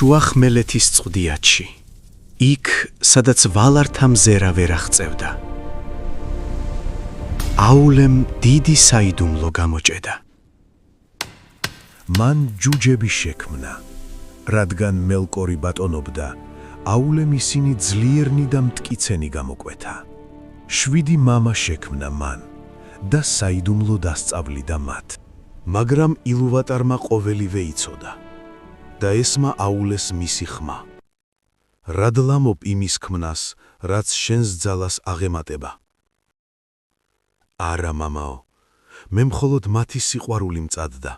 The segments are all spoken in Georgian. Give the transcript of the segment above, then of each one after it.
შუა ხმელეთის წყდიათში, იქ, სადაც ვალართა მზერა ვერ აღწევდა. აულემ დიდი საიდუმლო გამოჭედა. მან ჯუჯები შექმნა, რადგან მელკორი ბატონობდა, აულემ ისინი ძლიერნი და მტკიცენი გამოკვეთა. 7 მამა შექმნა მან და საიდუმლო დასწავლიდა მათ. მაგრამ ილუვატარმა ყოველივე იცოდა და ესმა აულეს მისი ხმა. რად ლამობ იმის ქმნას, რაც შენს ძალას აღემატება? არა, მამაო, მე მხოლოდ მათი სიყვარული მწადდა.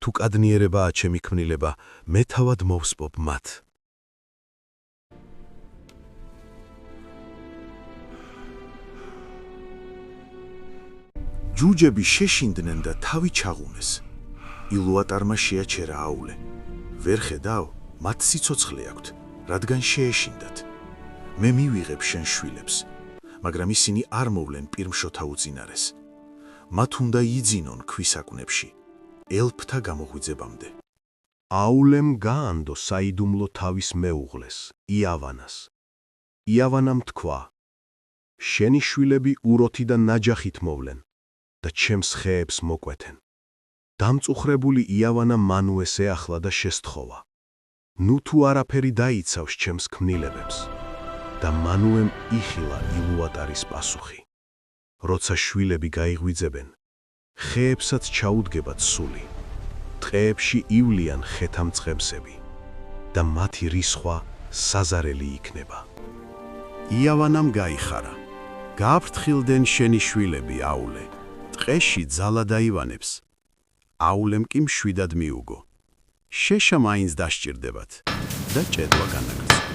თუ კადნიერებაა ჩემი ქმნილება, მე თავად მოვსპობ მათ. ჯუჯები შეშინდნენ და თავი ჩაღუნეს. ილუატარმა შეაჩერა აულე. ვერ ხედავ, მათ სიცოცხლე აქვთ, რადგან შეეშინდათ. მე მივიღებ შენ შვილებს, მაგრამ ისინი არ მოვლენ პირმშოთა უწინარეს. მათ უნდა იძინონ ქვისაკვნებში, ელფთა გამოღვიძებამდე. აულემ გაანდო საიდუმლო თავის მეუღლეს, იავანას. იავანამ თქვა, შენი შვილები უროთი და ნაჯახით მოვლენ და ჩემს ხეებს მოკვეთენ. დამწუხრებული იავანა მანუეს ეახლა და შესთხოვა. ნუ თუ არაფერი დაიცავს ჩემს ქმნილებებს. და მანუემ იხილა ილუატარის პასუხი. როცა შვილები გაიღვიძებენ, ხეებსაც ჩაუდგებათ სული. ტყეებში ივლიან ხეთამწყემსები და მათი რისხვა საზარელი იქნება. იავანამ გაიხარა. გააფრთხილდენ შენი შვილები, აულე. ტყეში ძალა დაივანებს. აულემ კი მშვიდად მიუგო. შეშა მაინც დასჭირდებათ და ჭედვა განაგრძო.